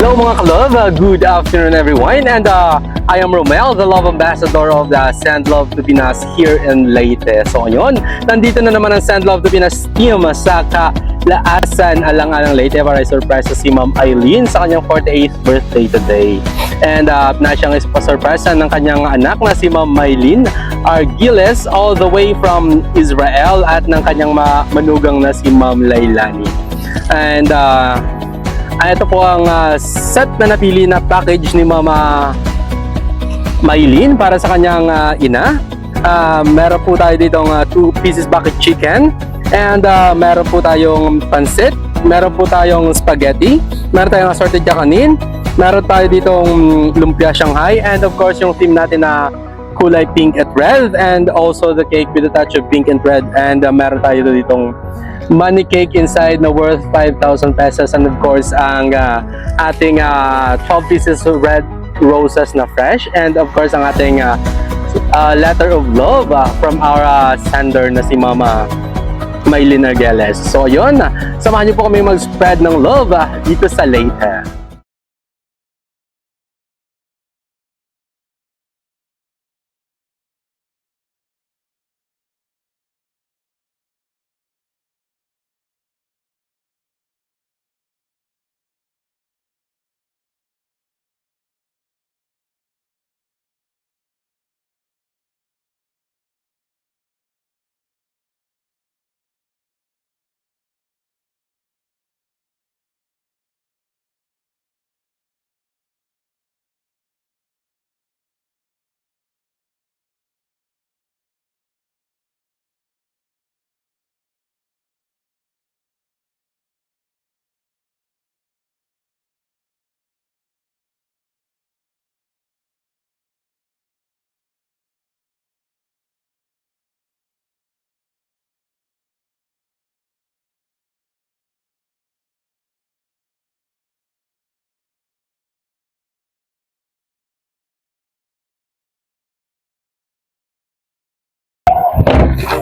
Hello mga ka-love, good afternoon everyone, and I am Romel, the love ambassador of the Send Love to Pinas here in Leyte. So ngayon, nandito na naman ang Send Love to Pinas team sa Kalaasan, Alang-Alang Leyte para i-surprise si Ma'am Eileen sa kanyang 48th birthday today. And na siyang ipasurpresa ng kanyang anak na si Ma'am Maylin Argiles all the way from Israel at ng kanyang manugang na si Ma'am Lailani. And ito po ang set na napili na package ni Mama Maylin para sa kanyang ina. Meron po tayo ditong 2 pieces bucket chicken, and meron po tayong pansit, meron po tayong spaghetti, meron tayong assorted kakanin, meron tayo ditong lumpia Shanghai, and of course yung theme natin na kulay pink at red, and also the cake with a touch of pink and red, and meron tayo ditong money cake inside na worth 5,000 pesos, and of course ang ating 12 pieces of red roses na fresh, and of course ang ating letter of love from our sender na si Mama Maylin Argiles. So yun, samahan niyo po kami mag-spread ng love dito sa Leyte.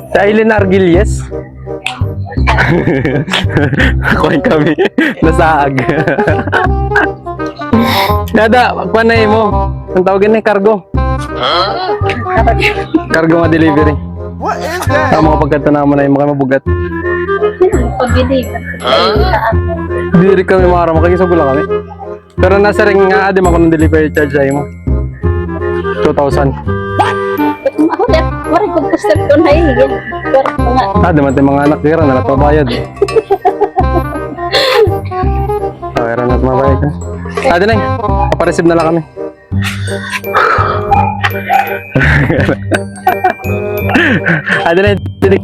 Sa Eileen Argiles. Kuhain kami. Nasaag. Nada, panay mo. Ang tawagin na yung cargo. Cargo nga delivery. What is that? Mga pagkata naman na yung mga mabugat. Pag-deliver. Diri kami marama. Kagisog lang kami. Pero nasa ring nga, adim ako ng delivery charge ay mo. 2,000. Ako dahil, wari ko step ko na yun. Daman tayo mga anak, kira na natabayad. Kira na natabayad ka. Na, papareceive na lang kami. Na, tinig.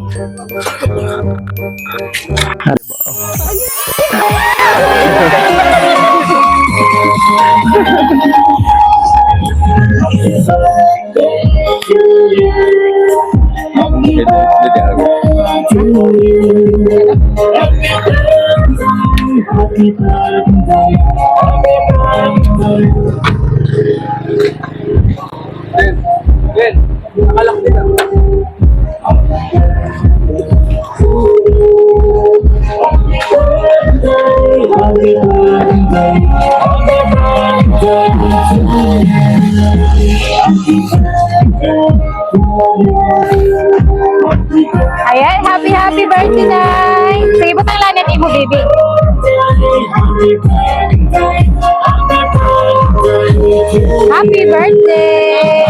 Ayan, happy birthday, Nay! Sige, butang lanet mo, baby. Happy birthday!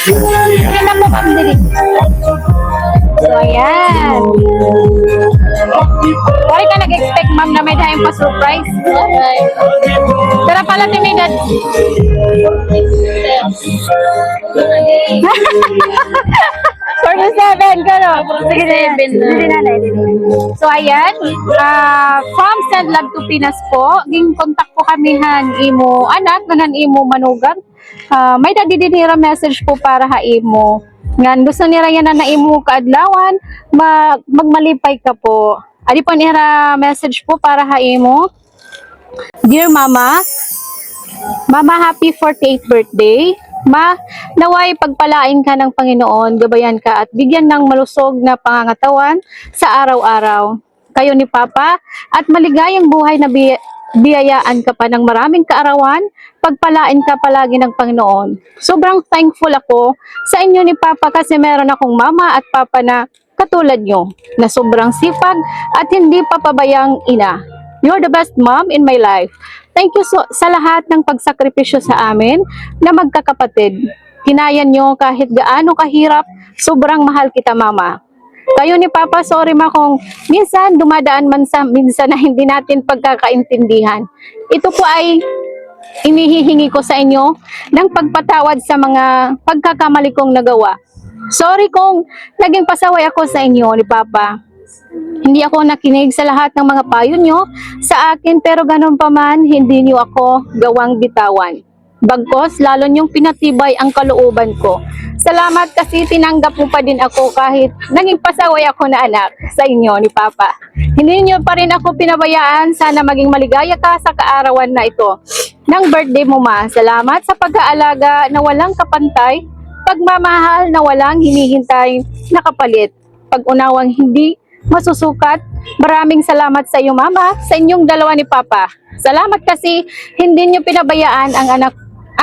Sige na po, pamdili. So, ayan. Wala ka nag-expect, ma'am, na may tayong pa-surprise. Pero pala timidad. 47 ka, no? Sige na yan. Hindi na. So, ayan. From Send Love to Pinas po, ging contact po kami han imo anak, nan imo manugang. May dadidinira message po para ha imo. Ngan gusto nira yan na imo kaadlawan, magmalipay ka po. Adi po nira message po para ha imo. Dear Mama, happy 48th birthday. Ma, naway pagpalain ka ng Panginoon, gabayan ka at bigyan ng malusog na pangangatawan sa araw-araw. Kayo ni Papa at maligayang buhay na biyayaan ka pa ng maraming kaarawan, pagpalain ka palagi ng Panginoon. Sobrang thankful ako sa inyo ni Papa kasi meron akong mama at papa na katulad nyo, na sobrang sipag at hindi papabayang ina. You're the best mom in my life. Thank you sa lahat ng pagsakripisyo sa amin na magkakapatid. Hinaya nyo kahit gaano kahirap, sobrang mahal kita, Mama. Kayo ni Papa, sorry ma kung minsan dumadaan man sa minsan na hindi natin pagkakaintindihan. Ito po ay inihihingi ko sa inyo ng pagpatawad sa mga pagkakamali kong nagawa. Sorry kung naging pasaway ako sa inyo ni Papa. Hindi ako nakinig sa lahat ng mga payo nyo sa akin, pero ganun pa man, hindi nyo ako gawang bitawan. Bagkos, lalo nyong pinatibay ang kalooban ko. Salamat kasi tinanggap mo pa din ako kahit naging pasaway ako na anak sa inyo ni Papa. Hindi nyo pa rin ako pinabayaan. Sana maging maligaya ka sa kaarawan na ito ng birthday mo, Ma. Salamat sa pag-aalaga na walang kapantay, pagmamahal na walang hinihintay na kapalit, pag-unawang hindi masusukat. Maraming salamat sa iyo, Mama, sa inyong dalawa ni Papa. Salamat kasi hindi niyo pinabayaan ang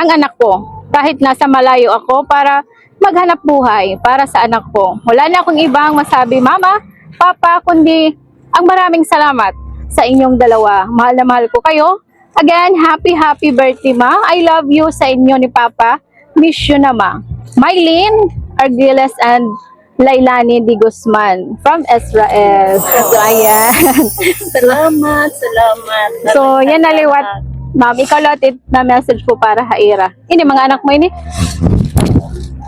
anak ko kahit nasa malayo ako para maghanap buhay para sa anak ko. Wala na akong ibang masabi, Mama, Papa, kundi ang maraming salamat sa inyong dalawa. Mahal na mahal ko kayo. Again, happy birthday, Ma. I love you sa inyo ni Papa. Miss you na, Ma. Mylene Argiles and Lailani Di Guzman from Israel. So, ayan. Salamat. So, yan na liwat. Ma'am, ikaw lahat na message po para Haira. Ini mga anak mo ini.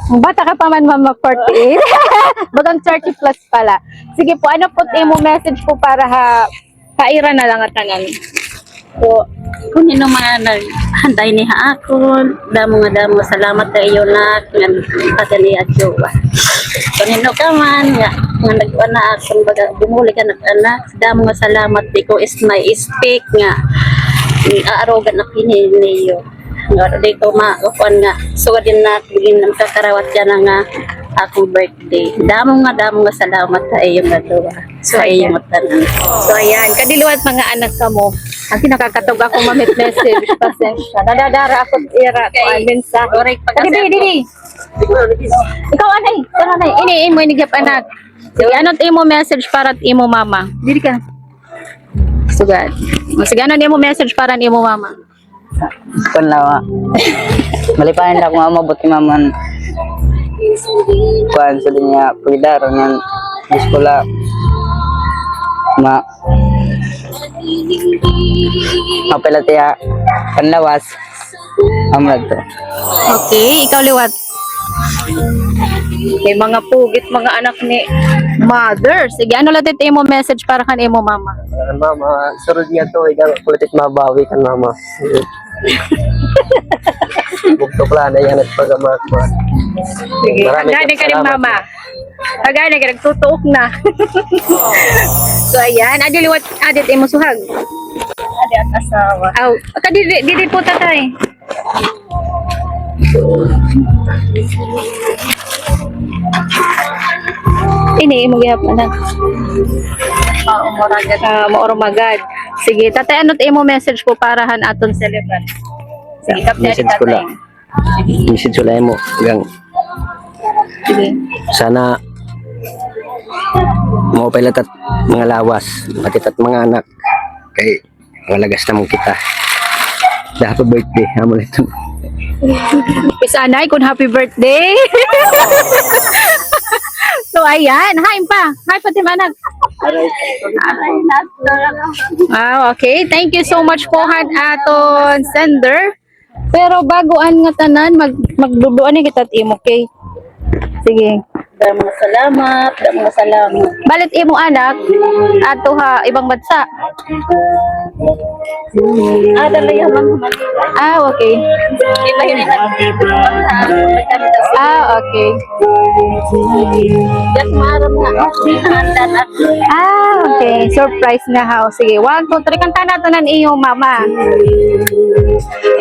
Bata ka pa man, Mama, 48. Bagang 30 plus pala. Sige po, ano po mo message po para Haira na lang at tanan. So, kung nino mga naghanday ni haakon, damo salamat sa iyo na nga patani at jowa. Kung nino ka man nga nagwana akong baga bumuli ka anak, damo nga salamat ko is my speak nga aarogan na kini niyo. Nga di ko makuan nga so din na tigin ng kakarawat yan nga akong birthday. Damo nga salamat sa iyo nga jowa. So iyo mo tanan. So, ayan. Kadiluwat mga anak ka mo. Ang kinakakatog ako mamit message. Pasensya. Nadadara ako ira ko ang mensahe. Correct Dili. Ikaw anay. Tara anay. Ini imo inigap anak. Sige, ano't imo message para at imo mama. Dili ka. Sugad. Sige, ano't imo message para at imo mama. Kun lawa. Malipayan lang kung mabuti maman. Kuan sa niya pagdar ng eskwela. Mapela tiya panlawas. Amrad to. Okay, ikaw liwat. May mga pugit mga anak ni mother. Sige, ano latit imo message para kan imo mama? Mama, surod niya to, ikaw kulitit mabawi kan mama. Bukto pala na yan at pagamak mo. Sige, hagani ka rin mama. Hagani ka, nagtutuok na. So, ayan. Adiliwat, adit imo suhag. Adi at asawa. Aw, didi po tatay. Ini imo gihap na. Maoromagad. Sige, tatay anot imo message po para han aton celebrant. Sige, kapte Message ko lang. Message ko lang mo. Gang. Sige. Sana mo pilat at mga lawas, pati at mga anak. Kay mga lagas naman kita. Happy birthday. Amo ito. Isanay kun happy birthday. So ayan, hi pa. Hi pati manag. Okay. Thank you so much po han aton sender. Pero bagoan nga tanan magduduan ni kita timo, okay? Sige. Damo salamat. Balit imo anak ato ha ibang bansa. Dala yung mga Okay. iba yun Okay. Yak maram nga handan at Okay. Surprise nga ha. Sige, 1, 2, 3 kanta nato nan iyo mama.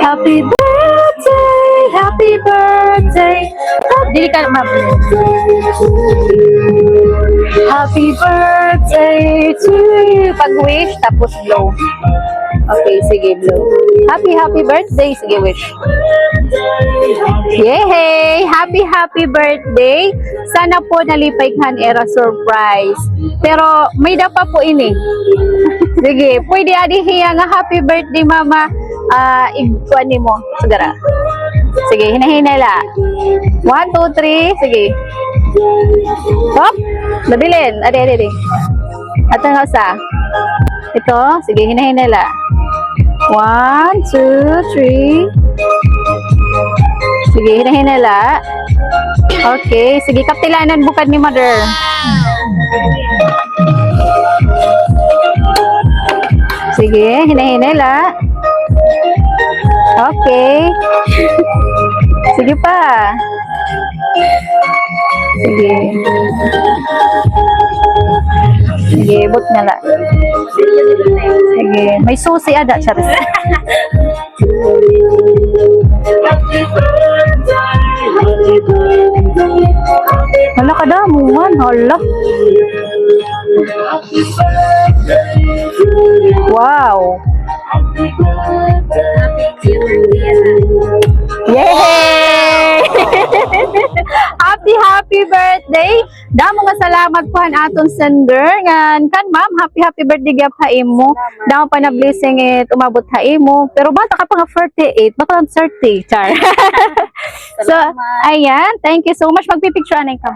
Happy birthday birthday, happy birthday. Dili ka ma. Happy birthday to you. Pag-wish, tapos blow. Okay, sige, blow. Happy birthday. Sige, wish. Yay! Happy birthday. Sana po nalipay kan era surprise. Pero may da pa po ini. Sige, pwede adihiya nga happy birthday mama. Iguan ni mo. Sigara. Sige, hinahinala. 1, 2, 3. Sige. Hop. Labilin. Adi. At ang sa. Ito. Sige, hinahinala. 1, 2, 3. Sige, hinahinala. Okay. Sige, kaptilanan bukad ni mother. Sige, hinahinala. Okay. Sige pa. Sige. Sige, but na lang. Sige, may susi ada, charis. Hala ka damo man, hala. Wow. Yay! Happy birthday. Damo nga salamat po ang aton sender ngan kan ma'am, happy birthday gyud pa imo. Damo pa na blessing it umabot ha imo. Pero bata ka pa nga 48, baka lang 30, char. So, ayan, thank you so much. Magpipicture anay ka.